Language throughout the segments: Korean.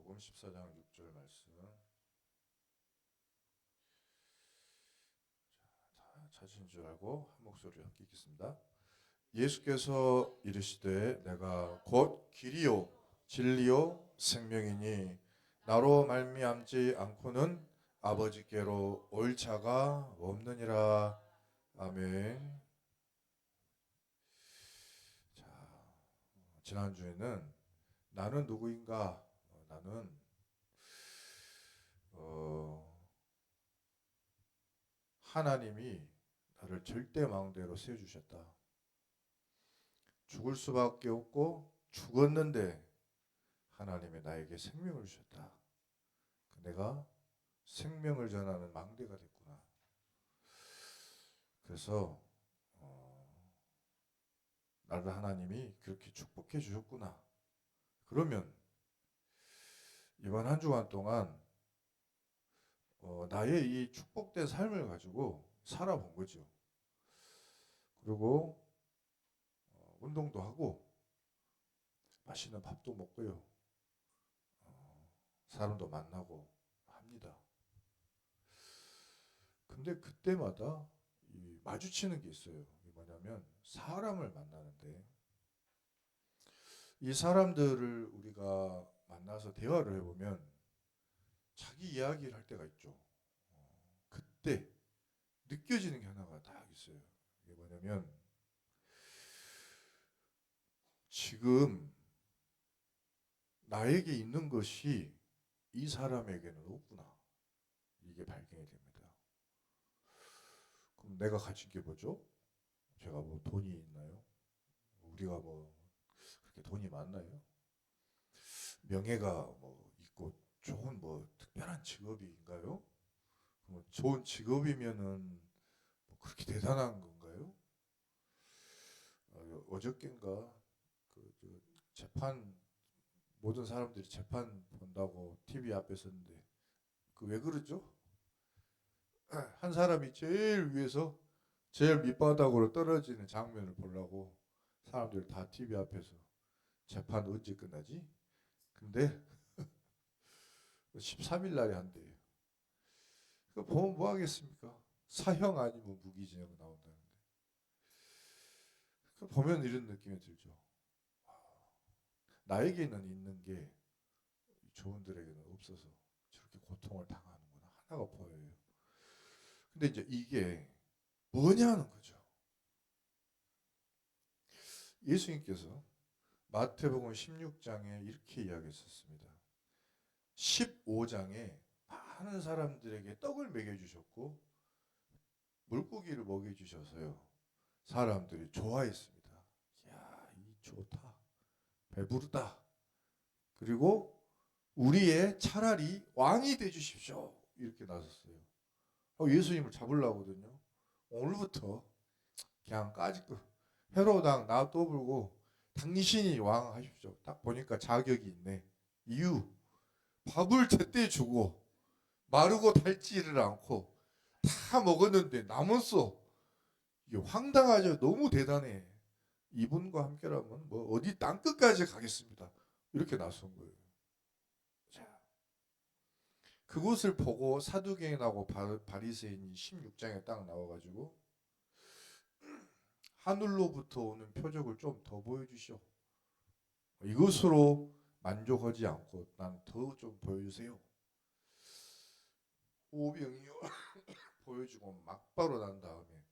요한복음 14장 6절 말씀. 다 찾으신 줄 알고 한 목소리로 함께 읽겠습니다. 예수께서 이르시되 내가 곧 길이요 진리요 생명이니 나로 말미암지 않고는 아버지께로 올 자가 없느니라. 아멘. 자, 지난주에는 나는 누구인가? 나는 하나님이 나를 절대 망대로 세워주셨다. 죽을 수밖에 없고 죽었는데 하나님이 나에게 생명을 주셨다. 내가 생명을 전하는 망대가 됐구나. 그래서 나를 하나님이 그렇게 축복해 주셨구나. 그러면 이번 한 주간 동안 나의 이 축복된 삶을 가지고 살아본 거죠. 그리고 운동도 하고 맛있는 밥도 먹고요. 사람도 만나고 합니다. 근데 그때마다 마주치는 게 있어요. 뭐냐면 사람을 만나는데 이 사람들을 우리가 만나서 대화를 해보면 자기 이야기를 할 때가 있죠. 그때 느껴지는 게 하나가 딱 있어요. 이게 뭐냐면 지금 나에게 있는 것이 이 사람에게는 없구나. 이게 발견이 됩니다. 그럼 내가 가진 게 뭐죠? 제가 뭐 돈이 있나요? 우리가 뭐 그렇게 돈이 많나요? 명예가 뭐 있고 좋은 뭐 특별한 직업인가요? 뭐 좋은 직업이면은 뭐 그렇게 대단한 건가요? 어저께인가 그 재판 모든 사람들이 재판 본다고 TV 앞에 섰는데 그 왜 그러죠? 한 사람이 제일 위에서 제일 밑바닥으로 떨어지는 장면을 보려고 사람들 다 TV 앞에서 재판 언제 끝나지? 근데 13일 날에 한대요. 그 보면 뭐 하겠습니까? 사형 아니면 무기징역 나온다는데. 그 보면 이런 느낌이 들죠. 나에게는 있는 게 저분들에게는 없어서 저렇게 고통을 당하는구나. 하나가 보여요. 근데 이제 이게 뭐냐는 거죠. 예수님께서 마태복음 16장에 이렇게 이야기했었습니다. 15장에 많은 사람들에게 떡을 먹여주셨고 물고기를 먹여주셔서요. 사람들이 좋아했습니다. 야, 이 좋다. 배부르다. 그리고 우리의 차라리 왕이 돼 주십시오. 이렇게 나섰어요. 예수님을 잡으려거든요. 오늘부터 그냥 까짓거 헤로당 나 떠불고 당신이 왕 하십시오. 딱 보니까 자격이 있네. 이유 밥을 제때 주고 마르고 닳지를 않고 다 먹었는데 남았어. 이게 황당하죠. 너무 대단해. 이분과 함께라면 뭐 어디 땅끝까지 가겠습니다. 이렇게 나선 거예요. 자, 그것을 보고 사두개인하고 바리새인이 16장에 딱 나와가지고 하늘로부터 오는 표적을 좀 더 보여주시오. 이것으로 만족하지 않고 난 더 좀 보여주세요. 오병이어 보여주고 막바로 난 다음에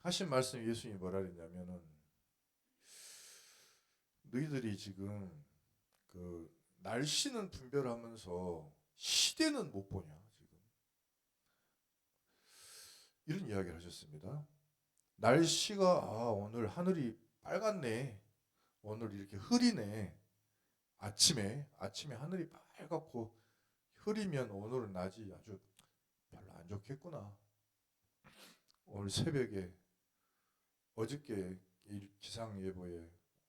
하신 말씀 예수님이 뭐라 그랬냐면은 너희들이 지금 그 날씨는 분별하면서 시대는 못 보냐 지금 이런 이야기를 하셨습니다. 날씨가 오늘 하늘이 빨갛네. 오늘 이렇게 흐리네. 아침에 하늘이 빨갛고 흐리면 오늘은 낮이 아주 별로 안 좋겠구나. 오늘 새벽에 어저께 기상 예보에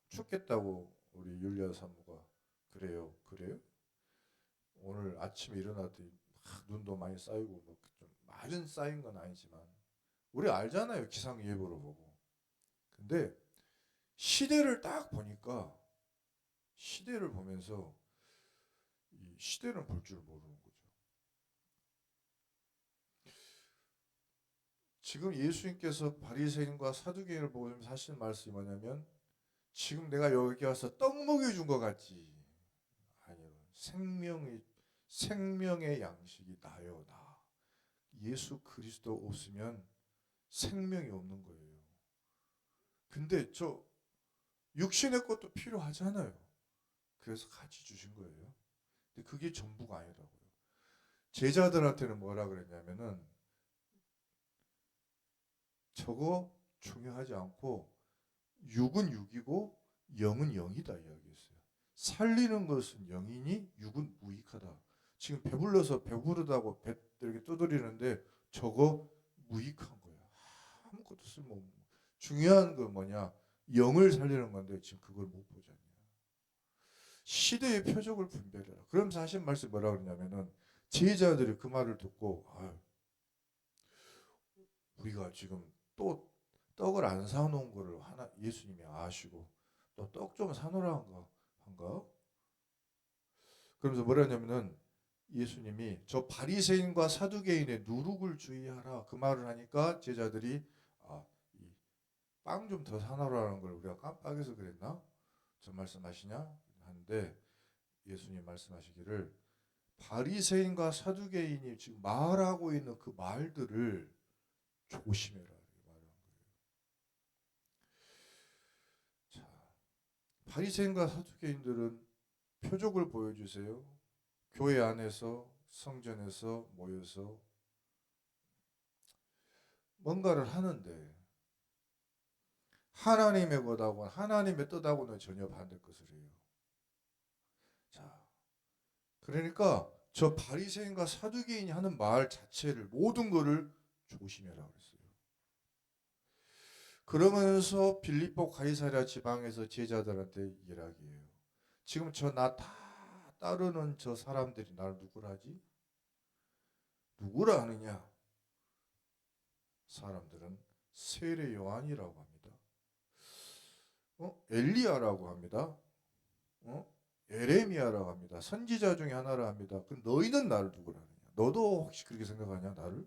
춥겠다고 우리 율리아 사무가 그래요? 오늘 아침에 일어났더니 눈도 많이 쌓이고 뭐좀 많은 쌓인 건 아니지만 우리 알잖아요 기상 예보를 보고. 근데 시대를 딱 보니까 시대를 보면서 이 시대는 볼 줄 모르는 거죠. 지금 예수님께서 바리새인과 사두개인을 보면서 하시는 말씀이 뭐냐면, 지금 내가 여기 와서 떡 먹여준 것 같지? 아니요. 생명의 양식이 나요, 나. 예수 그리스도 없으면 생명이 없는 거예요. 근데 저 육신의 것도 필요하잖아요. 그래서 같이 주신 거예요. 근데 그게 전부가 아니라고요. 제자들한테는 뭐라 그랬냐면은, 저거 중요하지 않고 육은 육이고 영은 영이다 이야기했어요. 살리는 것은 영이니 육은 무익하다. 지금 배불러서 배부르다고 배 이렇게 두드리는데 저거 무익한 거야. 아무것도 쓸모없는 거야. 중요한 건 뭐냐? 영을 살리는 건데 지금 그걸 못 보잖냐. 시대의 표적을 분별해라. 그러면서 하신 말씀이 뭐라 그러냐면은, 제자들이 그 말을 듣고, 우리가 지금 또 떡을 안 사놓은 거를 하나 예수님이 아시고 또 떡 좀 사놓으라 한가? 그러면서 뭐라 하냐면은, 예수님이 저 바리새인과 사두개인의 누룩을 주의하라 그 말을 하니까 제자들이, 빵 좀 더 사놓으라는 걸 우리가 깜빡해서 그랬나? 저 말씀하시냐? 하는데 예수님 말씀하시기를, 바리새인과 사두개인이 지금 말하고 있는 그 말들을 조심해라 이렇게 말하는 거예요. 자, 바리새인과 사두개인들은 표적을 보여주세요. 교회 안에서 성전에서 모여서 뭔가를 하는데 하나님의 것하고 하나님의 뜻하고는 전혀 반대 것을 해요. 자, 그러니까 저 바리새인과 사두개인이 하는 말 자체를 모든 것을 조심해라 그랬어요. 그러면서 빌립보 가이사랴 지방에서 제자들한테 이야기해요. 지금 저 나 다 따르는 저 사람들이 나를 누구라지? 누구라 하느냐? 사람들은 세례 요한이라고 합니다. 엘리야라고 합니다. 에레미야라고 합니다. 선지자 중에 하나라 합니다. 그 너희는 나를 누구라 하느냐? 너도 혹시 그렇게 생각하냐? 나를?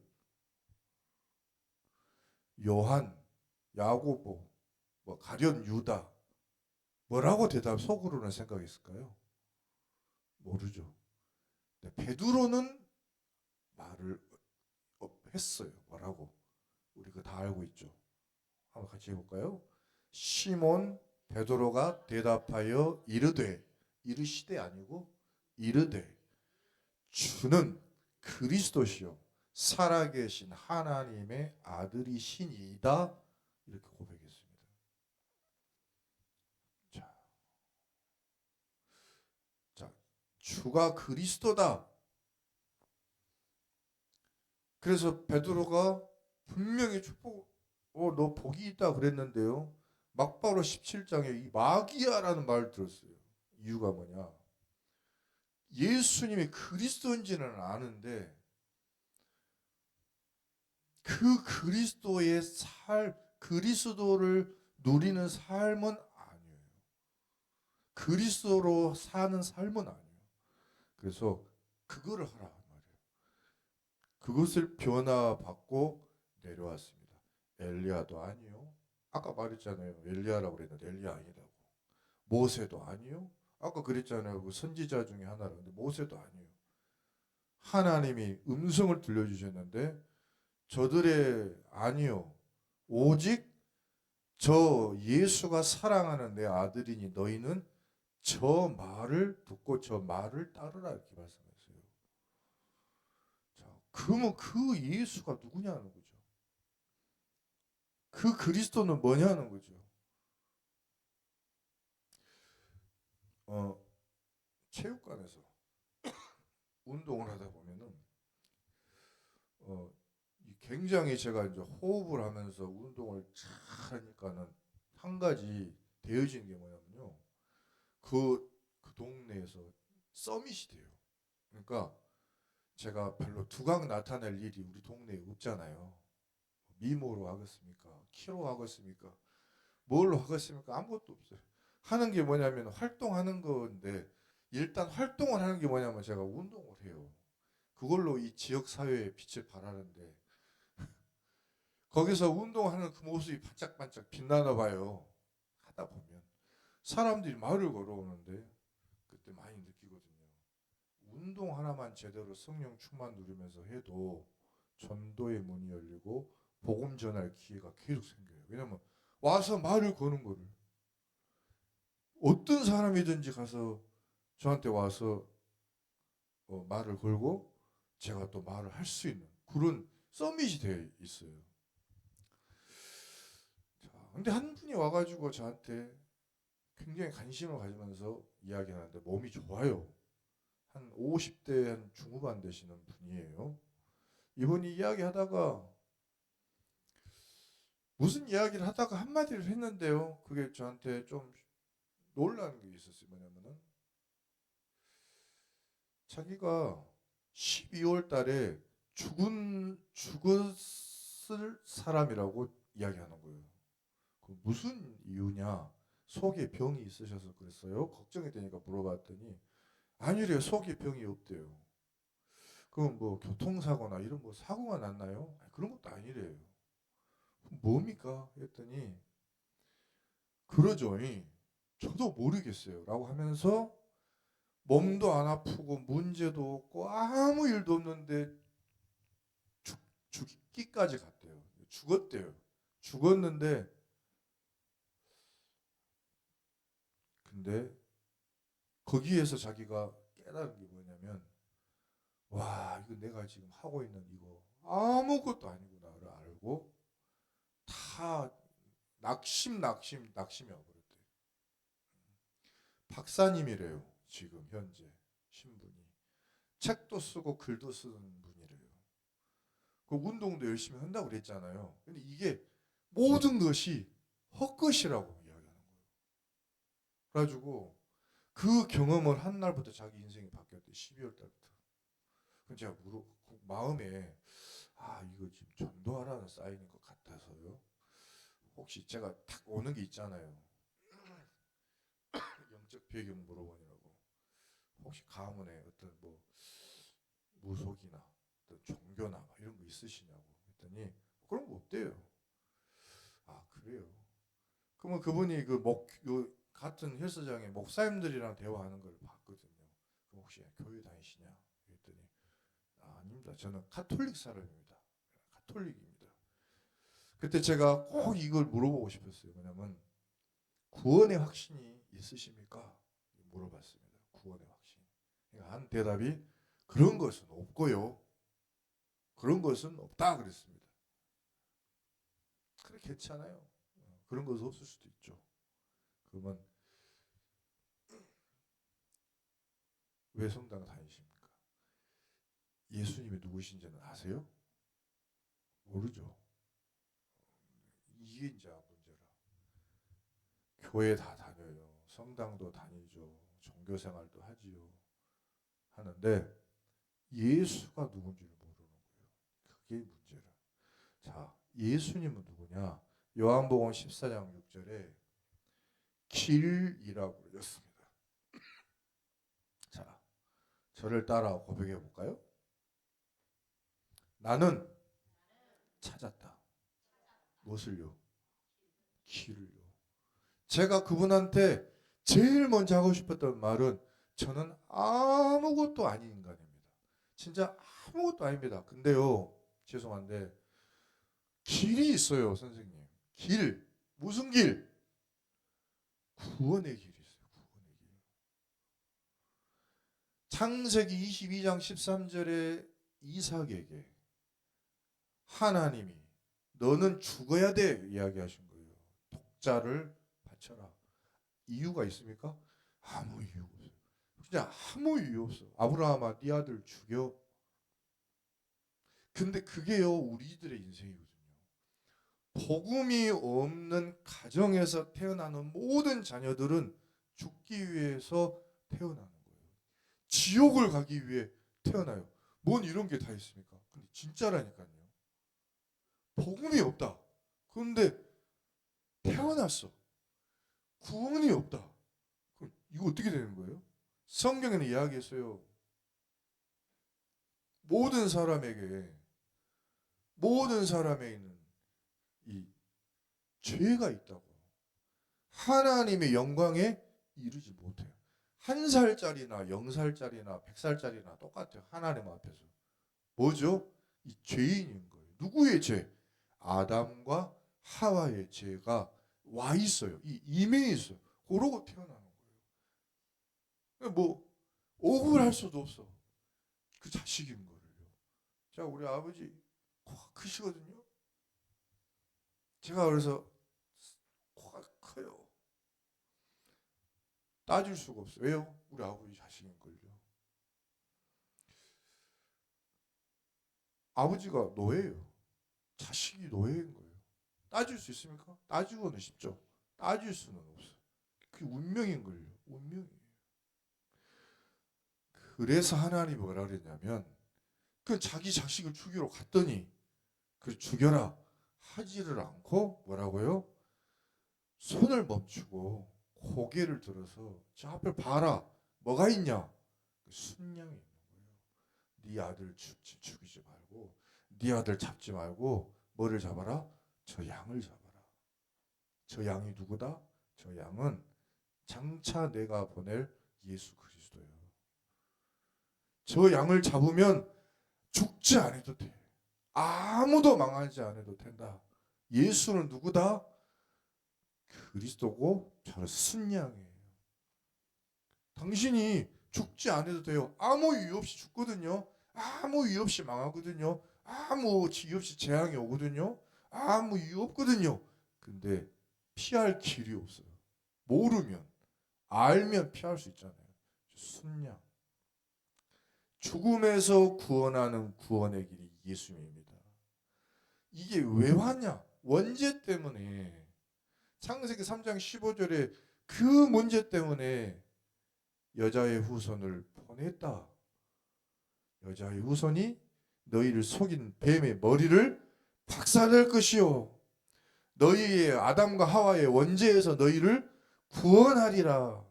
요한, 야고보, 뭐 가룟 유다, 뭐라고 대답 속으로는 생각했을까요? 모르죠. 베드로는 말을 했어요. 뭐라고? 우리 그거 다 알고 있죠. 한번 같이 해볼까요? 시몬 베드로가 대답하여 이르되, 이르시되 아니고 이르되, 주는 그리스도시요 살아계신 하나님의 아들이시니이다. 이렇게 고백했습니다. 자, 주가 그리스도다. 그래서 베드로가 분명히 축복, 너 복이 있다 그랬는데요. 막바로 17장에 이 마귀야라는 말을 들었어요. 이유가 뭐냐? 예수님이 그리스도인지는 아는데 그 그리스도의 그리스도를 누리는 삶은 아니에요. 그리스도로 사는 삶은 아니에요. 그래서 그거를 하라 말이에요. 그것을 변화받고 내려왔습니다. 엘리야도 아니요. 아까 말했잖아요. 엘리야라고 그랬는데 엘리야 아니라고. 모세도 아니요. 아까 그랬잖아요. 그 선지자 중에 하나라고. 근데 모세도 아니요. 하나님이 음성을 들려주셨는데 저들의 아니요. 오직 저 예수가 사랑하는 내 아들이니 너희는 저 말을 듣고 저 말을 따르라 이렇게 말씀하세요. 자, 그러면 그 예수가 누구냐는 거죠. 그 그리스도는 뭐냐는 거죠. 체육관에서 운동을 하다 보면은 굉장히 제가 이제 호흡을 하면서 운동을 잘 하니까는 한 가지 되어지는 게 뭐냐면요. 그 동네에서 서밋이 돼요. 그러니까 제가 별로 두각 나타낼 일이 우리 동네에 없잖아요. 미모로 하겠습니까? 키로 하겠습니까? 뭘로 하겠습니까? 아무것도 없어요. 하는 게 뭐냐면 활동하는 건데, 일단 활동을 하는 게 뭐냐면 제가 운동을 해요. 그걸로 이 지역 사회에 빛을 발하는데, 거기서 운동하는 그 모습이 반짝반짝 빛나나 봐요. 하다 보면 사람들이 말을 걸어오는데 그때 많이 느끼거든요. 운동 하나만 제대로 성령 충만 누리면서 해도 전도의 문이 열리고 복음 전할 기회가 계속 생겨요. 왜냐면 와서 말을 거는 거를, 어떤 사람이든지 가서 저한테 와서 말을 걸고 제가 또 말을 할 수 있는 그런 서밋이 되어 있어요. 자, 근데 한 분이 와가지고 저한테 굉장히 관심을 가지면서 이야기하는데 몸이 좋아요. 한 50대 한 중후반 되시는 분이에요. 이분이 이야기하다가 무슨 이야기를 하다가 한마디를 했는데요. 그게 저한테 좀 놀라는 게 있었어요. 뭐냐면은 자기가 12월 달에 죽었을 사람이라고 이야기하는 거예요. 그 무슨 이유냐? 속에 병이 있으셔서 그랬어요. 걱정이 되니까 물어봤더니 아니래요. 속에 병이 없대요. 그럼 뭐 교통사고나 이런 뭐 사고가 났나요? 아니, 그런 것도 아니래요. 뭡니까? 했더니 그러죠. 저도 모르겠어요. 라고 하면서 몸도 안 아프고 문제도 없고 아무 일도 없는데 죽기까지 갔대요. 죽었대요. 죽었는데 근데 거기에서 자기가 깨달은 게 뭐냐면, 와, 이거 내가 지금 하고 있는 이거 아무것도 아니구나를 알고 다 낙심이 와버렸대요. 박사님이래요. 지금 현재 신분이. 책도 쓰고 글도 쓰는 분이래요. 그 운동도 열심히 한다고 그랬잖아요. 근데 이게 모든 것이 헛것이라고 이야기하는 거예요. 그래가지고 그 경험을 한 날부터 자기 인생이 바뀌었대. 12월 달부터. 그럼 제가 마음에 이거 지금 전도하라는 사인인 것 같아서요. 혹시 제가 탁 오는 게 있잖아요. 영적 배경 물어보느라고. 혹시 가문에 어떤 뭐 무속이나 어떤 종교나 이런 거 있으시냐고 했더니 그런 거 없대요. 아, 그래요. 그러면 그분이 요 같은 헬스장에 목사님들이랑 대화하는 걸 봤거든요. 그럼 혹시 교회 다니시냐? 그랬더니 아닙니다. 저는 카톨릭 사람입니다. 카톨릭입니다. 그때 제가 꼭 이걸 물어보고 싶었어요. 뭐냐면 구원의 확신이 있으십니까? 물어봤습니다. 구원의 확신. 그러니까 한 대답이 그런 것은 없고요. 그런 것은 없다 그랬습니다. 그래 괜찮아요. 그런 것은 없을 수도 있죠. 그러면 왜 성당 다니십니까? 예수님이 누구신지는 아세요? 모르죠. 이게 이제 문제라. 교회 다 다녀요. 성당도 다니죠. 종교생활도 하지요. 하는데 예수가 누군지를 모르는 거예요. 그게 문제라. 자, 예수님은 누구냐? 요한복음 14장 6절에 길이라고 그러셨습니다. 자, 저를 따라 고백해 볼까요? 나는 찾았다. 무엇을요? 길을요. 제가 그분한테 제일 먼저 하고 싶었던 말은 저는 아무것도 아닌 인간입니다. 진짜 아무것도 아닙니다. 근데요, 죄송한데 길이 있어요, 선생님. 길. 무슨 길? 구원의 길이 있어요. 구원의 길. 창세기 22장 13절에 이삭에게 하나님이 너는 죽어야 돼 이야기하신 거예요. 독자를 바쳐라. 이유가 있습니까? 아무 이유가 없어요. 진짜 아무 이유 없어. 아브라함아 네 아들 죽여. 근데 그게요 우리들의 인생이거든요. 복음이 없는 가정에서 태어나는 모든 자녀들은 죽기 위해서 태어나는 거예요. 지옥을 가기 위해 태어나요. 뭔 이런 게 다 있습니까? 근데 진짜라니까요. 복음이 없다. 그런데 태어났어. 구원이 없다. 이거 어떻게 되는 거예요? 성경에는 이야기했어요. 모든 사람에게 모든 사람에게는 이 죄가 있다고. 하나님의 영광에 이르지 못해요. 1살짜리나 0살짜리나 100살짜리나 똑같아요. 하나님 앞에서. 뭐죠? 이 죄인인 거예요. 누구의 죄? 아담과 하와의 죄가 와 있어요. 이 임해 있어요. 그러고 태어나는 거예요. 뭐 억울할 수도 없어. 그 자식인 거를요. 자, 우리 아버지 코가 크시거든요. 제가 그래서 코가 커요. 따질 수가 없어요. 왜요? 우리 아버지 자식인 걸요. 아버지가 노예예요. 자식이 노예인 거예요. 따질 수 있습니까? 따지고는 싶죠. 따질 수는 없어. 그게 운명인 걸요. 운명이에요. 그래서 하나님이 뭐라 그랬냐면 그 자기 자식을 죽이러 갔더니 그 죽여라 하지를 않고 뭐라고요? 손을 멈추고 고개를 들어서 저 앞을 봐라. 뭐가 있냐? 순양이 있는 거예요. 네 아들 죽이지 말고 네 아들 잡지 말고 뭐를 잡아라? 저 양을 잡아라. 저 양이 누구다? 저 양은 장차 내가 보낼 예수 그리스도예요. 저 양을 잡으면 죽지 않아도 돼. 아무도 망하지 않아도 된다. 예수는 누구다? 그리스도고 저는 순양이에요. 당신이 죽지 않아도 돼요. 아무 이유 없이 죽거든요. 아무 이유 없이 망하거든요. 아무 이유 없이 재앙이 오거든요. 아무 이유 없거든요. 근데 피할 길이 없어요. 모르면 알면 피할 수 있잖아요. 순양. 죽음에서 구원하는 구원의 길이 예수님입니다. 이게 왜 왔냐? 원죄 때문에. 창세기 3장 15절에 그 문제 때문에 여자의 후손을 보냈다. 여자의 후손이 너희를 속인 뱀의 머리를 박살낼 것이요. 너희의 아담과 하와의 원죄에서 너희를 구원하리라.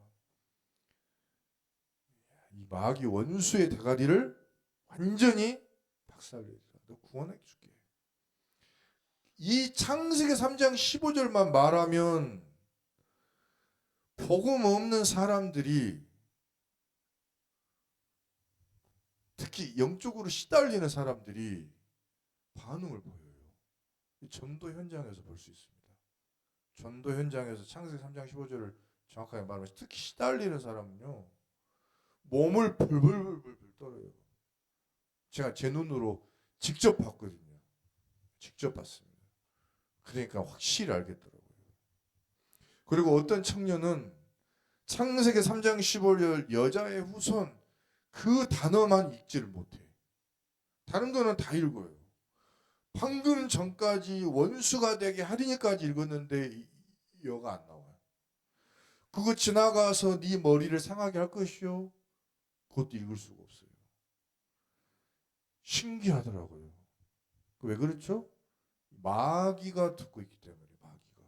이 마귀 원수의 대가리를 완전히 박살내리라. 너 구원해 줄게. 이 창세기 3장 15절만 말하면 복음 없는 사람들이 특히 영적으로 시달리는 사람들이 반응을 보여요. 전도 현장에서 볼 수 있습니다. 전도 현장에서 창세기 3장 15절을 정확하게 말하면 특히 시달리는 사람은요. 몸을 벌벌벌 떨어요. 제가 제 눈으로 직접 봤거든요. 직접 봤습니다. 그러니까 확실히 알겠더라고요. 그리고 어떤 청년은 창세기 3장 15절 여자의 후손 그 단어만 읽지를 못해. 다른 거는 다 읽어요. 방금 전까지 원수가 되게 하리니까지 읽었는데 여가 안 나와요. 그거 지나가서 네 머리를 상하게 할 것이요. 그것도 읽을 수가 없어요. 신기하더라고요. 왜 그렇죠? 마귀가 듣고 있기 때문에. 마귀가.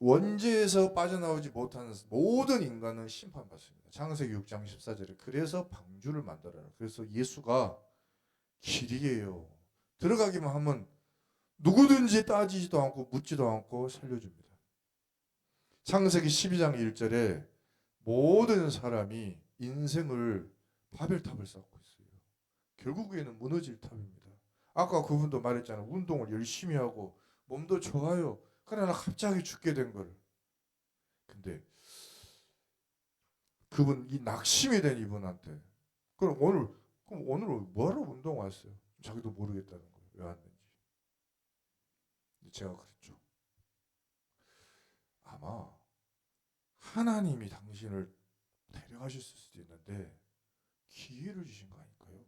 원죄에서 빠져나오지 못하는 모든 인간은 심판받습니다. 창세기 6장 14절에 그래서 방주를 만들어라. 그래서 예수가 길이에요. 들어가기만 하면 누구든지 따지지도 않고 묻지도 않고 살려줍니다. 창세기 12장 1절에 모든 사람이 인생을 바벨탑을 쌓고 있어요. 결국에는 무너질 탑입니다. 아까 그분도 말했잖아요. 운동을 열심히 하고 몸도 좋아요. 그러나 갑자기 죽게 된 걸. 근데 그분 이 낙심이 된 이분한테 그럼 오늘 뭐하러 운동 왔어요? 자기도 모르겠다는 거예요. 왜 왔는지. 제가 그랬죠. 아마 하나님이 당신을 데려가실 수도 있는데 기회를 주신 거 아닐까요?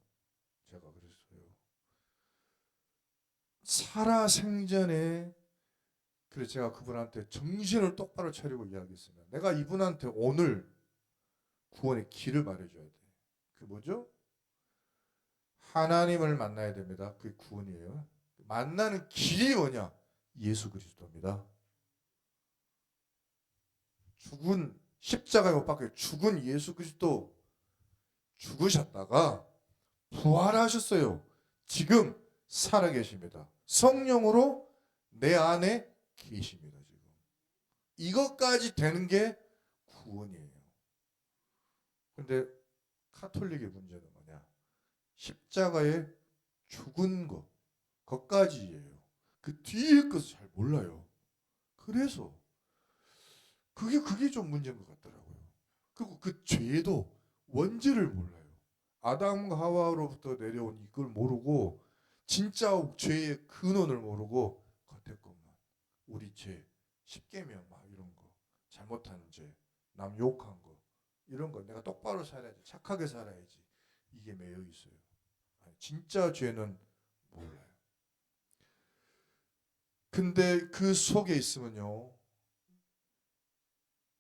제가 그랬어요. 살아 생전에 그래서 제가 그분한테 정신을 똑바로 차리고 이야기했습니다. 내가 이분한테 오늘 구원의 길을 말해줘야 돼. 그 뭐죠? 하나님을 만나야 됩니다. 그게 구원이에요. 만나는 길이 뭐냐? 예수 그리스도입니다. 죽은 십자가에 못 박혀 죽은 예수 그리스도 죽으셨다가 부활하셨어요. 지금 살아계십니다. 성령으로 내 안에 계십니다. 지금 이것까지 되는 게 구원이에요. 근데 카톨릭의 문제는 뭐냐? 십자가에 죽은 거, 그것까지예요. 그 뒤에 것을 잘 몰라요. 그래서 그게 좀 문제인 것 같더라고요. 그리고 그 죄도 원죄를 몰라요. 아담과 하와로부터 내려온 이걸 모르고 진짜 죄의 근원을 모르고 겉에 것만 우리 죄, 십계명 막 이런 거 잘못한 죄, 남 욕한 거 이런 거 내가 똑바로 살아야지 착하게 살아야지 이게 매여 있어요. 진짜 죄는 몰라요. 근데 그 속에 있으면요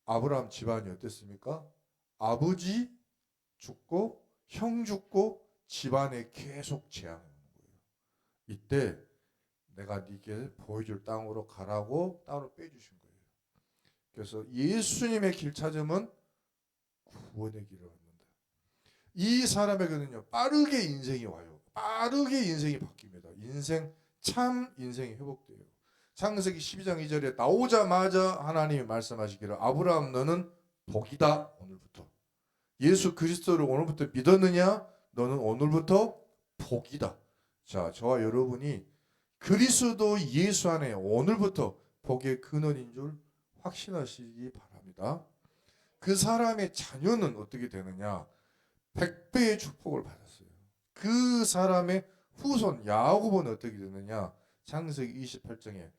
아브라함 집안이 어땠습니까? 아버지 죽고 형 죽고 집안에 계속 재앙이 오는 거예요. 이때 내가 네게 보여줄 땅으로 가라고 땅으로 빼주신 거예요. 그래서 예수님의 길 찾으면 구원의 길을 얻는다. 이 사람에게는요 빠르게 인생이 와요. 빠르게 인생이 바뀝니다. 참 인생이 회복돼요. 창세기 12장 2절에 나오자마자 하나님이 말씀하시기를 아브라함 너는 복이다 오늘부터. 예수 그리스도를 오늘부터 믿었느냐? 너는 오늘부터 복이다. 자, 저와 여러분이 그리스도 예수 안에 오늘부터 복의 근원인 줄 확신하시기 바랍니다. 그 사람의 자녀는 어떻게 되느냐? 100배의 축복을 받았어요. 그 사람의 후손 야곱은 어떻게 되느냐? 창세기 28장에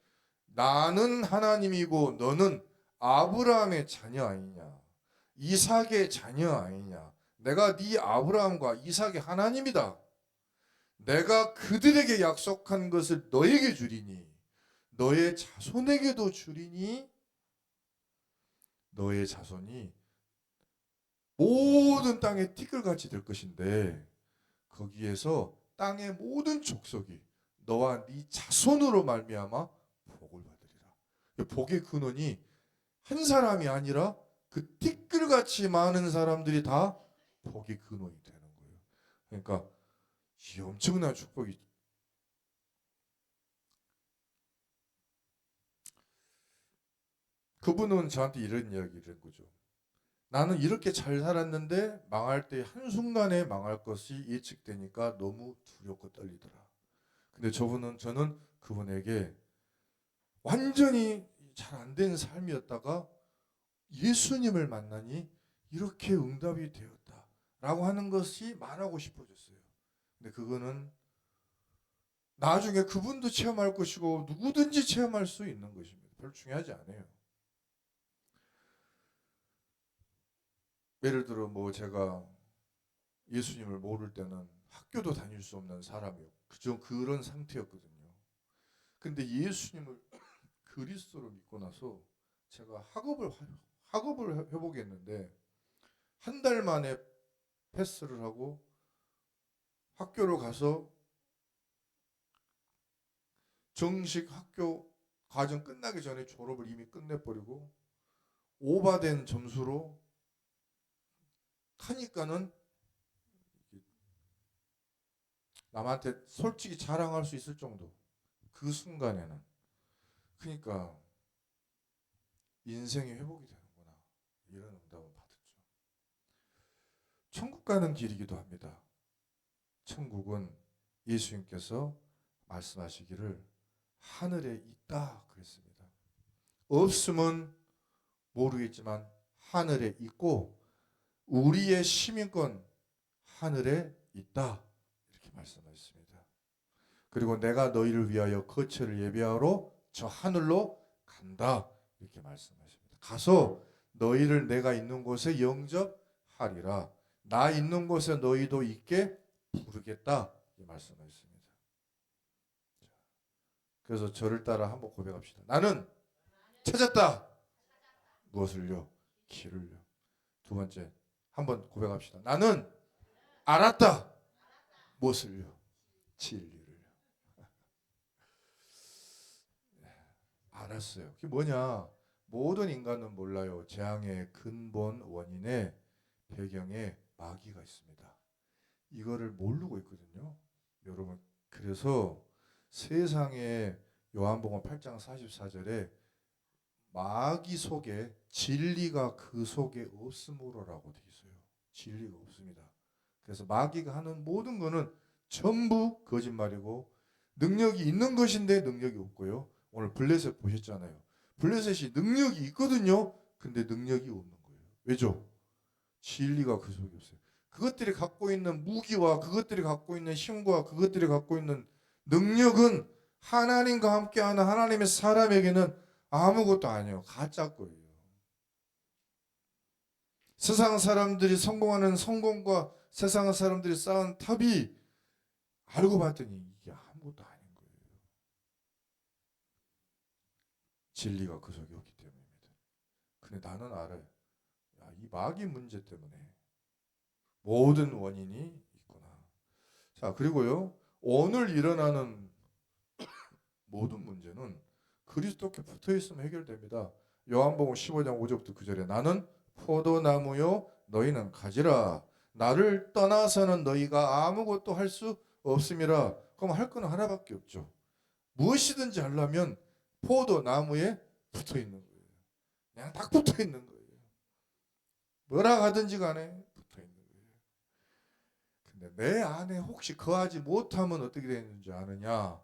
나는 하나님이고 너는 아브라함의 자녀 아니냐? 이삭의 자녀 아니냐? 내가 네 아브라함과 이삭의 하나님이다. 내가 그들에게 약속한 것을 너에게 주리니 너의 자손에게도 주리니 너의 자손이 모든 땅에 티끌같이 될 것인데 거기에서 땅의 모든 족속이 너와 네 자손으로 말미암아 복을 받으리라. 복의 근원이 한 사람이 아니라 그 티끌같이 많은 사람들이 다 복의 근원이 되는 거예요. 그러니까 이 엄청난 축복이 그분은 저한테 이런 이야기를 한 거죠. 나는 이렇게 잘 살았는데 망할 때 한순간에 망할 것이 예측되니까 너무 두렵고 떨리더라. 근데 저는 그분에게 완전히 잘 안 된 삶이었다가 예수님을 만나니 이렇게 응답이 되었다라고 하는 것이 말하고 싶어졌어요. 근데 그거는 나중에 그분도 체험할 것이고 누구든지 체험할 수 있는 것입니다. 별로 중요하지 않아요. 예를 들어 뭐 제가 예수님을 모를 때는 학교도 다닐 수 없는 사람이요. 그런 상태였거든요. 근데 예수님을 그리스도로 믿고 나서 제가 학업을 해보겠는데 한 달 만에 패스를 하고 학교로 가서 정식 학교 과정 끝나기 전에 졸업을 이미 끝내버리고 오바된 점수로 하니까는 남한테 솔직히 자랑할 수 있을 정도. 그 순간에는 그러니까 인생의 회복이 되는구나 이런 응답을 받았죠. 천국 가는 길이기도 합니다. 천국은 예수님께서 말씀하시기를 하늘에 있다 그랬습니다. 없으면 모르겠지만 하늘에 있고 우리의 시민권 하늘에 있다 이렇게 말씀하셨습니다. 그리고 내가 너희를 위하여 거처를 예비하러 저 하늘로 간다 이렇게 말씀하십니다. 가서 너희를 내가 있는 곳에 영접하리라. 나 있는 곳에 너희도 있게 부르겠다 이 말씀하셨습니다. 그래서 저를 따라 한번 고백합시다. 나는 찾았다. 무엇을요? 길을요. 두 번째 한번 고백합시다. 나는 알았다. 무엇을요? 진리를요. 알았어요. 그게 뭐냐? 모든 인간은 몰라요. 재앙의 근본 원인에 배경에 마귀가 있습니다. 이거를 모르고 있거든요. 여러분, 그래서 세상에 요한복음 8장 44절에 마귀 속에 진리가 그 속에 없으므로라고 되어 있어요. 진리가 없습니다. 그래서 마귀가 하는 모든 거는 전부 거짓말이고 능력이 있는 것인데 능력이 없고요. 오늘 블레셋 보셨잖아요. 블레셋이 능력이 있거든요. 근데 능력이 없는 거예요. 왜죠? 진리가 그 속에 없어요. 그것들이 갖고 있는 무기와 그것들이 갖고 있는 힘과 그것들이 갖고 있는 능력은 하나님과 함께하는 하나님의 사람에게는 아무것도 아니에요. 가짜 거예요. 세상 사람들이 성공하는 성공과 세상 사람들이 쌓은 탑이 알고 봤더니 이게 아무것도 아닌 거예요. 진리가 그 속에 없기 때문입니다. 근데 나는 알아요. 야, 이 마귀 문제 때문에 모든 원인이 있구나. 자, 그리고요. 오늘 일어나는 모든 문제는 그리스도께 붙어 있으면 해결됩니다. 요한복음 15장 5절부터 9절에 나는 포도나무요 너희는 가지라. 나를 떠나서는 너희가 아무것도 할 수 없음이라. 그럼 할 거는 하나밖에 없죠. 무엇이든지 하려면 포도나무에 붙어 있는 거예요. 그냥 딱 붙어 있는 거예요. 뭐라 하든지 간에 붙어 있는 거예요. 근데 내 안에 혹시 거하지 못하면 어떻게 되는지 아느냐?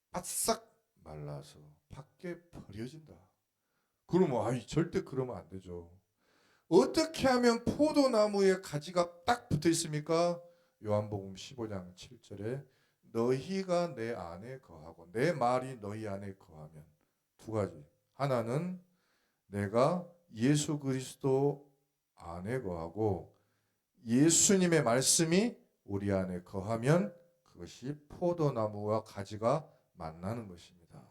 바싹 말라서 밖에 버려진다. 그러면 아이 절대 그러면 안 되죠. 어떻게 하면 포도나무에 가지가 딱 붙어 있습니까? 요한복음 15장 7절에 너희가 내 안에 거하고 내 말이 너희 안에 거하면 두 가지. 하나는 내가 예수 그리스도 안에 거하고 예수님의 말씀이 우리 안에 거하면 그것이 포도나무와 가지가 만나는 것입니다.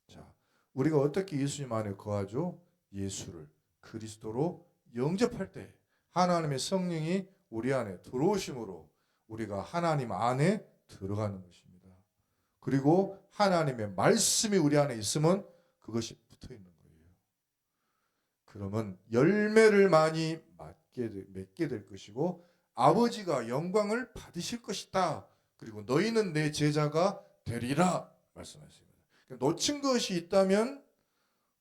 자, 우리가 어떻게 예수님 안에 거하죠? 예수를 그리스도로 영접할 때 하나님의 성령이 우리 안에 들어오심으로 우리가 하나님 안에 들어가는 것입니다. 그리고 하나님의 말씀이 우리 안에 있으면 그것이 붙어 있는 거예요. 그러면 열매를 많이 맺게 될 것이고 아버지가 영광을 받으실 것이다. 그리고 너희는 내 제자가 되리라 말씀하십니다. 놓친 것이 있다면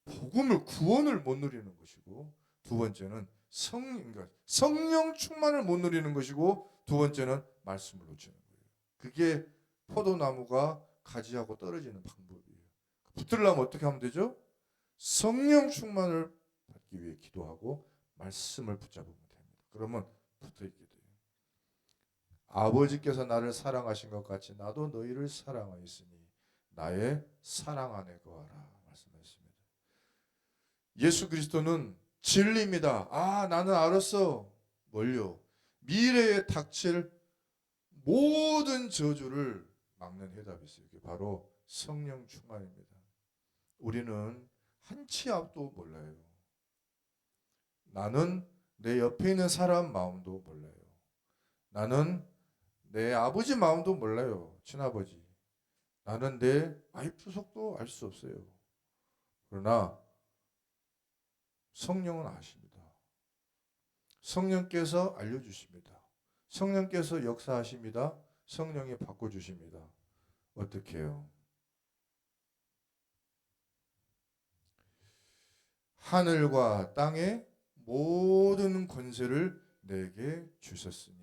복음을 구원을 못 누리는 것이고 두 번째는 성령 충만을 못 누리는 것이고 두 번째는 말씀을 놓치는 거예요. 그게 포도나무가 가지하고 떨어지는 방법이에요. 붙들려면 어떻게 하면 되죠? 성령 충만을 받기 위해 기도하고 말씀을 붙잡으면 됩니다. 그러면 붙어있게 돼요. 아버지께서 나를 사랑하신 것 같이 나도 너희를 사랑하였으니 나의 사랑 안에 거하라 말씀하셨습니다. 예수 그리스도는 진리입니다. 아, 나는 알았어. 뭘요? 미래에 닥칠 모든 저주를 막는 해답이 있어요. 이게 바로 성령 충만입니다. 우리는 한 치 앞도 몰라요. 나는 내 옆에 있는 사람 마음도 몰라요. 나는 내 아버지 마음도 몰라요. 친아버지. 나는 내 와이프 속도 알 수 없어요. 그러나 성령은 아십니다. 성령께서 알려주십니다. 성령께서 역사하십니다. 성령이 바꿔주십니다. 어떻게 해요? 하늘과 땅의 모든 권세를 내게 주셨으니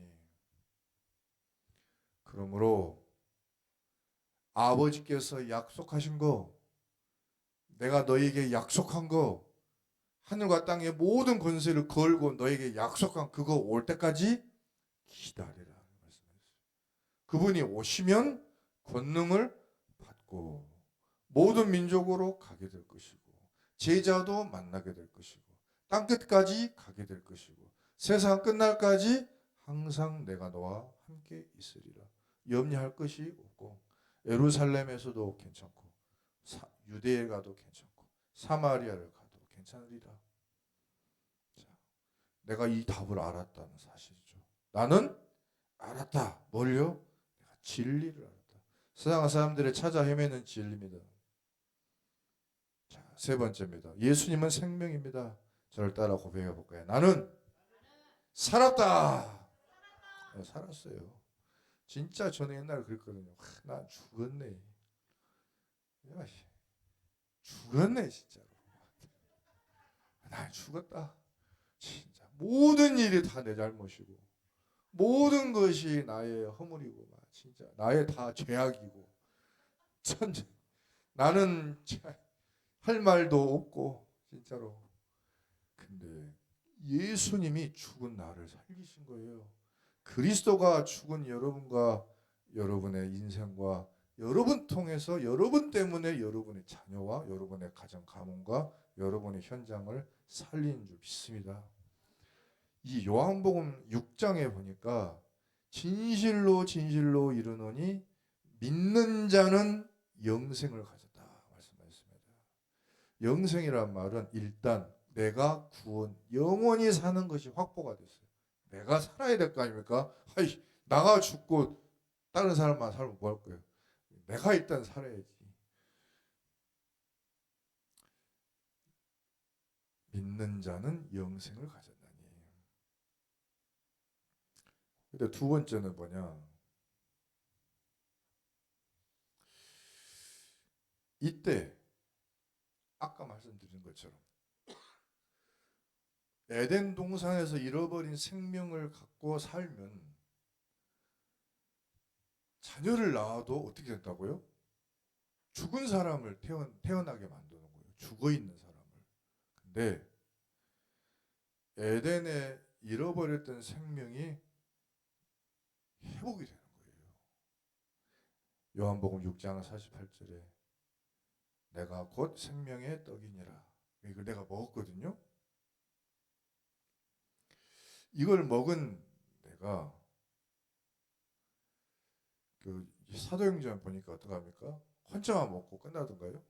그러므로 아버지께서 약속하신 거 내가 너에게 약속한 거 하늘과 땅의 모든 권세를 걸고 너에게 약속한 그거 올 때까지 기다리라 말씀하셨어요. 그분이 오시면 권능을 받고 모든 민족으로 가게 될 것이고 제자도 만나게 될 것이고 땅끝까지 가게 될 것이고 세상 끝날까지 항상 내가 너와 함께 있으리라. 염려할 것이 없고 예루살렘에서도 괜찮고 유대에 가도 괜찮고 사마리아를 가도 괜찮으리라. 자, 내가 이 답을 알았다는 사실이죠. 나는 알았다. 뭘요? 내가 진리를 알았다. 세상 사람들의 찾아 헤매는 진리입니다. 자, 세 번째입니다. 예수님은 생명입니다. 저를 따라 고백해 볼까요? 나는 살았다. 살았어요. 진짜 저는 옛날에 그랬거든요. 나 죽었네. 야, 죽었네 진짜로. 나 죽었다. 진짜 모든 일이 다 내 잘못이고 모든 것이 나의 허물이고 진짜 나의 다 죄악이고 천재. 나는 할 말도 없고 진짜로. 근데 예수님이 죽은 나를 살리신 거예요. 그리스도가 죽은 여러분과 여러분의 인생과 여러분 통해서 여러분 때문에 여러분의 자녀와 여러분의 가정 가문과 여러분의 현장을 살린 줄 믿습니다. 이 요한복음 6장에 보니까 진실로 진실로 이르노니 믿는 자는 영생을 가졌다 말씀하셨습니다. 영생이란 말은 일단 내가 구원 영원히 사는 것이 확보가 됐어요. 내가 살아야 될 거 아닙니까? 나가 죽고 다른 사람만 살면 뭐 할 거예요? 내가 일단 살아야지. 믿는 자는 영생을 가졌나니. 근데 두 번째는 뭐냐? 이때 아까 말씀드린 것처럼 에덴 동산에서 잃어버린 생명을 갖고 살면 자녀를 낳아도 어떻게 된다고요? 죽은 사람을 태어나게 만드는 거예요. 죽어 있는 사람을. 근데 에덴에 잃어버렸던 생명이 회복이 되는 거예요. 요한복음 6장 48절에 내가 곧 생명의 떡이니라. 이걸 내가 먹었거든요. 이걸 먹은 내가 그 사도행전 보니까 어떡합니까? 혼자만 먹고 끝나던가요?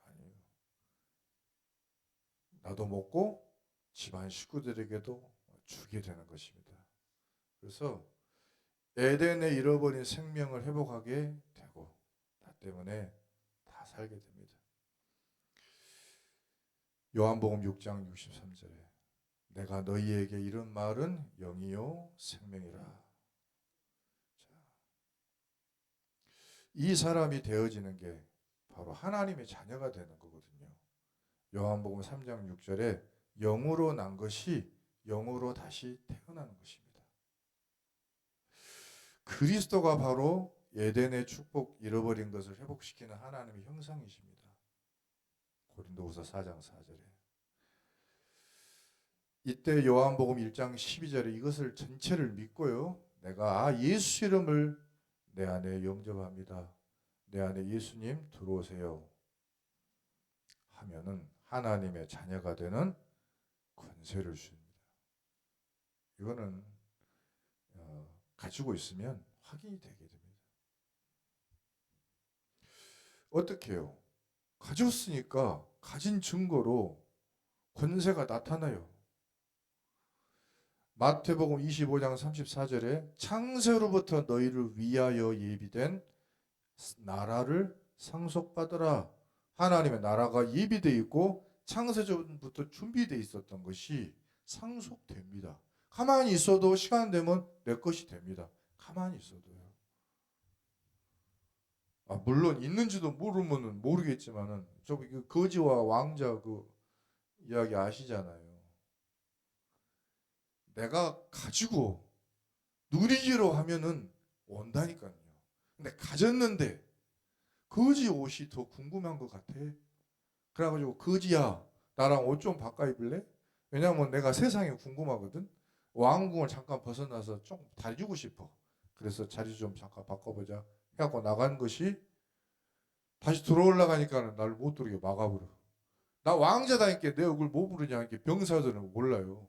아니에요. 나도 먹고 집안 식구들에게도 주게 되는 것입니다. 그래서 에덴에 잃어버린 생명을 회복하게 되고 나 때문에 다 살게 됩니다. 요한복음 6장 63절에 내가 너희에게 이런 말은 영이요 생명이라. 이 사람이 되어지는 게 바로 하나님의 자녀가 되는 거거든요. 요한복음 3장 6절에 영으로 난 것이 영으로 다시 태어나는 것입니다. 그리스도가 바로 에덴의 축복 잃어버린 것을 회복시키는 하나님의 형상이십니다. 고린도후서 4장 4절에 이때 요한복음 1장 12절에 이것을 전체를 믿고요. 내가 예수 이름을 내 안에 영접합니다. 내 안에 예수님 들어오세요. 하면은 하나님의 자녀가 되는 권세를 주십니다. 이거는 가지고 있으면 확인이 되게 됩니다. 어떻게 해요? 가졌으니까 가진 증거로 권세가 나타나요. 마태복음 25장 34절에 창세로부터 너희를 위하여 예비된 나라를 상속받으라. 하나님의 나라가 예비되어 있고 창세전부터 준비되어 있었던 것이 상속됩니다. 가만히 있어도 시간 되면 내 것이 됩니다. 가만히 있어도요. 물론 있는지도 모르면 모르겠지만은 저기 그 거지와 왕자 그 이야기 아시잖아요. 내가 가지고 누리기로 하면은 온다니까요. 근데 가졌는데 거지 옷이 더 궁금한 것 같아. 그래가지고 거지야 나랑 옷 좀 바꿔 입을래? 왜냐면 내가 세상이 궁금하거든. 왕궁을 잠깐 벗어나서 좀 다니고 싶어. 그래서 자리 좀 잠깐 바꿔보자 해갖고 나간 것이 다시 들어올라가니까 나를 못 들게 막아버려. 나 왕자다니까 내 얼굴 못 부르냐 이렇게 병사들은 몰라요.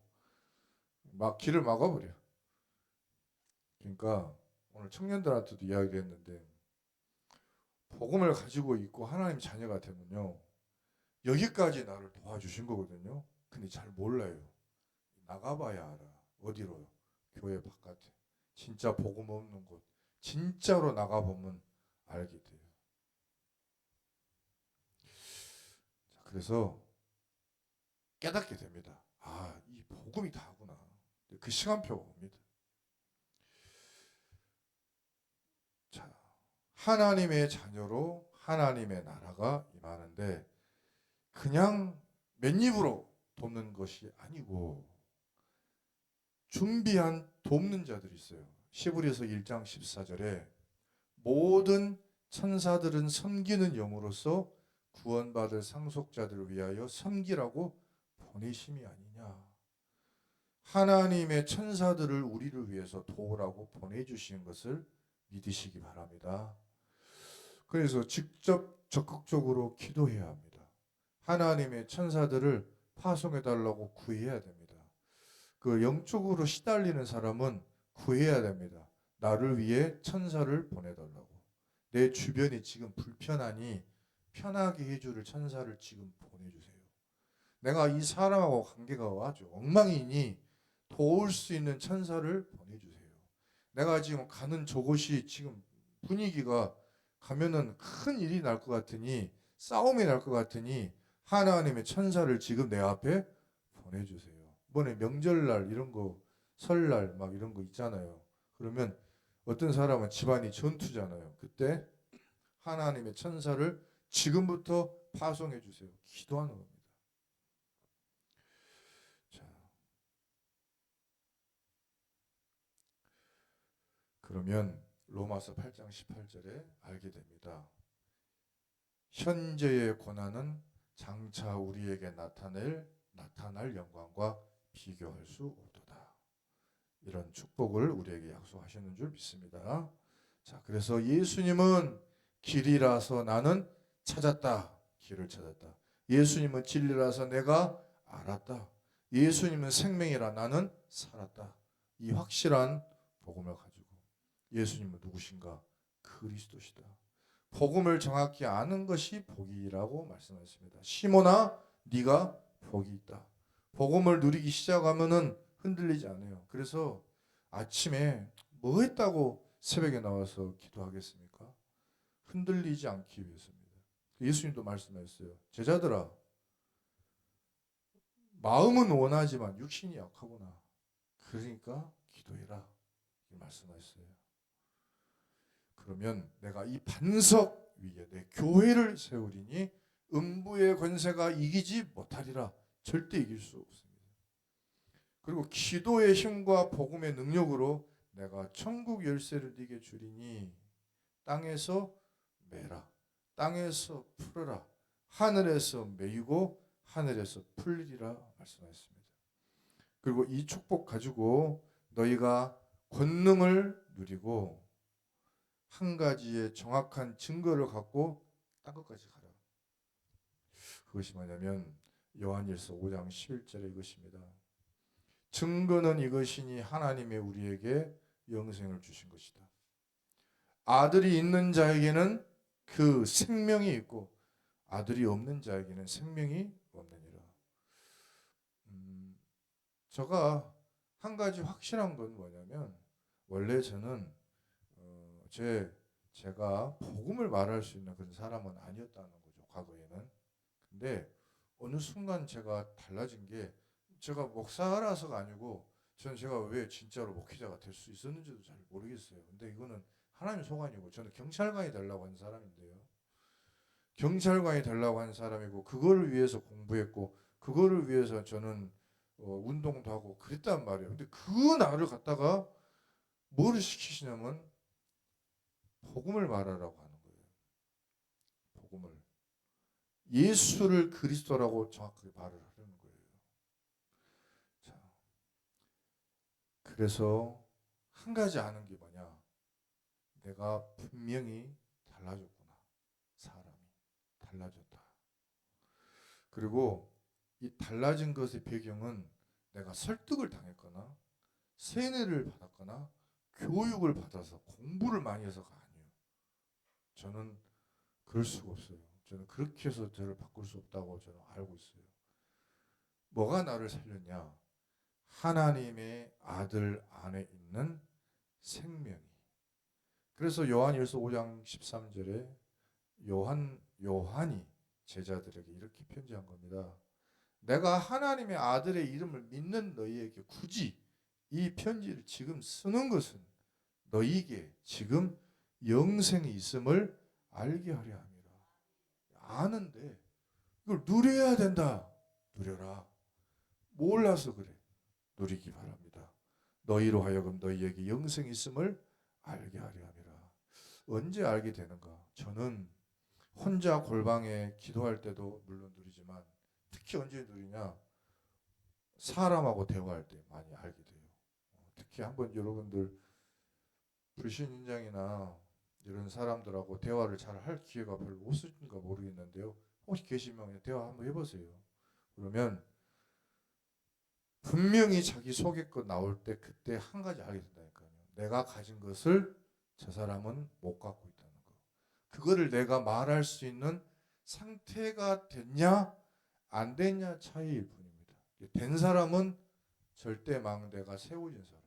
막 길을 막아버려. 그러니까 오늘 청년들한테도 이야기했는데 복음을 가지고 있고 하나님 자녀가 되면요. 여기까지 나를 도와주신 거거든요. 근데 잘 몰라요. 나가봐야 알아. 어디로요? 교회 바깥에. 진짜 복음 없는 곳. 진짜로 나가보면 알게 돼요. 그래서 깨닫게 됩니다. 아, 이 복음이 다구나. 그 시간표가 옵니다. 자, 하나님의 자녀로 하나님의 나라가 임하는데 그냥 맨입으로 돕는 것이 아니고 준비한 돕는 자들이 있어요. 시브리서 1장 14절에 모든 천사들은 섬기는 영으로서 구원받을 상속자들을 위하여 섬기라고 보내심이 아니냐. 하나님의 천사들을 우리를 위해서 도우라고 보내주신 것을 믿으시기 바랍니다. 그래서 직접 적극적으로 기도해야 합니다. 하나님의 천사들을 파송해달라고 구해야 됩니다. 그 영적으로 시달리는 사람은 구해야 됩니다. 나를 위해 천사를 보내달라고. 내 주변이 지금 불편하니 편하게 해줄 천사를 지금 보내주세요. 내가 이 사람하고 관계가 아주 엉망이니 도울 수 있는 천사를 보내주세요. 내가 지금 가는 저곳이 지금 분위기가 가면은 큰 일이 날 것 같으니 싸움이 날 것 같으니 하나님의 천사를 지금 내 앞에 보내주세요. 이번에 명절날 이런 거 설날 막 이런 거 있잖아요. 그러면 어떤 사람은 집안이 전투잖아요. 그때 하나님의 천사를 지금부터 파송해 주세요. 기도하는 겁니다. 자, 그러면 로마서 8장 18절에 알게 됩니다. 현재의 고난은 장차 우리에게 나타날 영광과 비교할 수 없도다. 이런 축복을 우리에게 약속하시는 줄 믿습니다. 자, 그래서 예수님은 길이라서 나는 찾았다. 길을 찾았다. 예수님은 진리라서 내가 알았다. 예수님은 생명이라 나는 살았다. 이 확실한 복음을 가지고 예수님은 누구신가? 그리스도시다. 복음을 정확히 아는 것이 복이라고 말씀하셨습니다. 시몬아, 네가 복이 있다. 복음을 누리기 시작하면은 흔들리지 않아요. 그래서 아침에 뭐 했다고 새벽에 나와서 기도하겠습니까? 흔들리지 않기 위해서입니다. 예수님도 말씀하셨어요. 제자들아, 마음은 원하지만 육신이 약하구나. 그러니까 기도해라. 말씀하셨어요. 그러면 내가 이 반석 위에 내 교회를 세우리니 음부의 권세가 이기지 못하리라. 절대 이길 수 없습니다. 그리고 기도의 힘과 복음의 능력으로 내가 천국 열쇠를 네게 주리니 땅에서 매라. 땅에서 풀어라. 하늘에서 매이고 하늘에서 풀리리라 말씀하셨습니다. 그리고 이 축복 가지고 너희가 권능을 누리고 한 가지의 정확한 증거를 갖고 딴 것까지 가라. 그것이 뭐냐면 요한일서 5장 11절에 이것입니다. 증거는 이것이니 하나님의 우리에게 영생을 주신 것이다. 아들이 있는 자에게는 그 생명이 있고 아들이 없는 자에게는 생명이 없느니라. 제가 한 가지 확실한 건 뭐냐면 원래 저는 제가 복음을 말할 수 있는 그런 사람은 아니었다는 거죠. 과거에는. 근데 어느 순간 제가 달라진 게 제가 목사라서가 아니고 저는 제가 왜 진짜로 목회자가 될 수 있었는지도 잘 모르겠어요. 근데 이거는 하나님의 소관이고 저는 경찰관이 되려고 한 사람인데요. 경찰관이 되려고 한 사람이고 그거를 위해서 공부했고 그거를 위해서 저는 운동도 하고 그랬단 말이에요. 근데 그 나를 갖다가 뭐를 시키시냐면 복음을 말하라고 하는 거예요. 복음을. 예수를 그리스도라고 정확하게 말을 하려는 거예요. 자, 그래서 한 가지 아는 게 뭐냐? 내가 분명히 달라졌구나. 사람이 달라졌다. 그리고 이 달라진 것의 배경은 내가 설득을 당했거나 세뇌를 받았거나 교육을 받아서 공부를 많이 해서가 아니에요. 저는 그럴 수가 없어요. 저는 그렇게 해서 저를 바꿀 수 없다고 저는 알고 있어요. 뭐가 나를 살렸냐? 하나님의 아들 안에 있는 생명이. 그래서 요한일서 5장 13절에 요한이 제자들에게 이렇게 편지한 겁니다. 내가 하나님의 아들의 이름을 믿는 너희에게 굳이 이 편지를 지금 쓰는 것은 너희에게 지금 영생이 있음을 알게 하려 함이라. 아는데 이걸 누려야 된다. 누려라. 몰라서 그래. 누리기 바랍니다. 너희로 하여금 너희에게 영생이 있음을 알게 하려 함이라. 언제 알게 되는가? 저는 혼자 골방에 기도할 때도 물론 누리지만 특히 언제 누리냐? 사람하고 대화할 때 많이 알게 돼요. 특히 한번 여러분들 불신인장이나 이런 사람들하고 대화를 잘 할 기회가 별로 없으신가 모르겠는데요. 혹시 계시면 대화 한번 해보세요. 그러면 분명히 자기 소개껏 나올 때 그때 한 가지 알게 된다니까요. 내가 가진 것을 저 사람은 못 갖고 있다는 거. 그거를 내가 말할 수 있는 상태가 됐냐 안 됐냐 차이일 뿐입니다. 된 사람은 절대 망대가 세워진 사람.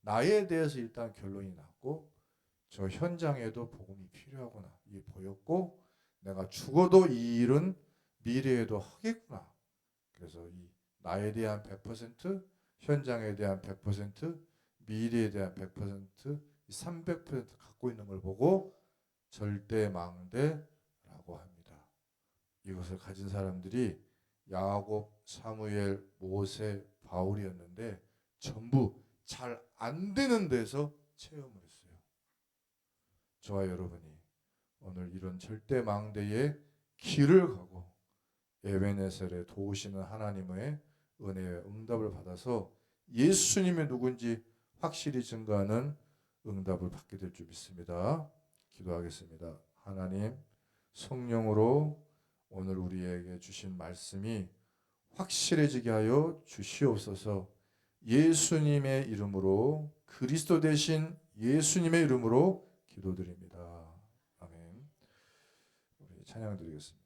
나에 대해서 일단 결론이 났고 저 현장에도 복음이 필요하구나. 이게 보였고 내가 죽어도 이 일은 미래에도 하겠구나. 그래서 이 나에 대한 100%, 현장에 대한 100%, 미래에 대한 100%, 300% 갖고 있는 걸 보고 절대망대라고 합니다. 이것을 가진 사람들이 야곱, 사무엘, 모세, 바울이었는데 전부 잘 안 되는 데서 체험을 했어요. 저와 여러분이 오늘 이런 절대망대의 길을 가고 에베네셀에 도우시는 하나님의 은혜의 응답을 받아서 예수님이 누군지 확실히 증거하는 응답을 받게 될 줄 믿습니다. 기도하겠습니다. 하나님, 성령으로 오늘 우리에게 주신 말씀이 확실해지게 하여 주시옵소서. 예수님의 이름으로, 그리스도 되신 예수님의 이름으로 기도드립니다. 아멘. 우리 찬양 드리겠습니다.